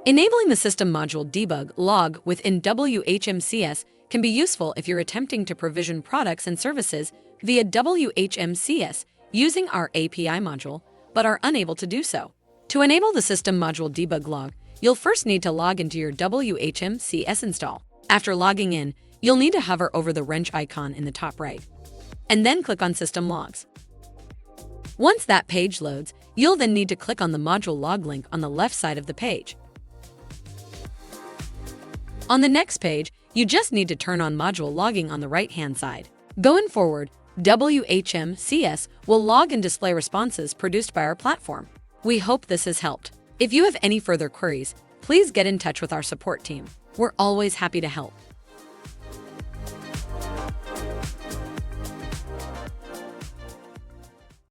Enabling the System Module Debug Log within WHMCS can be useful if you're attempting to provision products and services via WHMCS using our API module, but are unable to do so. To enable the System Module Debug Log, you'll first need to log into your WHMCS install. After logging in, you'll need to hover over the wrench icon in the top right, and then click on System Logs. Once that page loads, you'll then need to click on the Module Log link on the left side of the page. On the next page, you just need to turn on module logging on the right-hand side. Going forward, WHMCS will log and display responses produced by our platform. We hope this has helped. If you have any further queries, please get in touch with our support team. We're always happy to help.